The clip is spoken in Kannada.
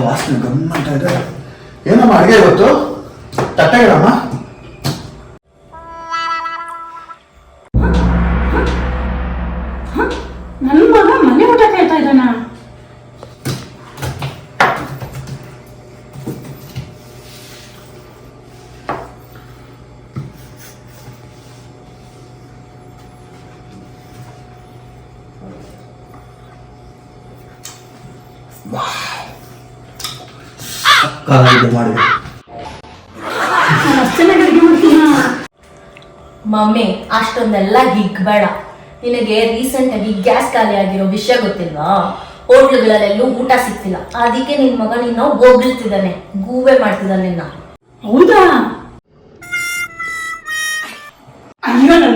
ವಾಸನೆ ಗಮ್ಮಂತ ಇದೆ. ಏನಮ್ಮ ಅಡುಗೆ ಇವತ್ತು? ತಟ್ಟೆಗಳಮ್ಮ? ನನ್ನ ಮಗ ಮನೆ ಊಟ ಕಾಯ್ತಾ ಇದ್ದಾನ. ಮಾಡಿದೆ. ಮಮ್ಮಿ ಅಷ್ಟೊಂದೆಲ್ಲ ಹಿಗ್ಬೇಡ. ನಿನಗೆ ರೀಸೆಂಟ್ ಆಗಿ ಗ್ಯಾಸ್ ಖಾಲಿ ಆಗಿರೋ ವಿಷಯ ಗೊತ್ತಿಲ್ವಾ? ಹೋಟ್ಲುಗಳಲ್ಲೆಲ್ಲೂ ಊಟ ಸಿಗ್ತಿಲ್ಲ, ಅದಕ್ಕೆ ನಿನ್ ಮಗ ನಿನ್ನ ಹೋಗ್ತಿದ್ದಾನೆ, ಗೂಬೆ ಮಾಡ್ತಿದ್ದಾನೆ ನಿನ್ನ. ಹೌದಾ? ಅಯ್ಯೋ ನನ್ನ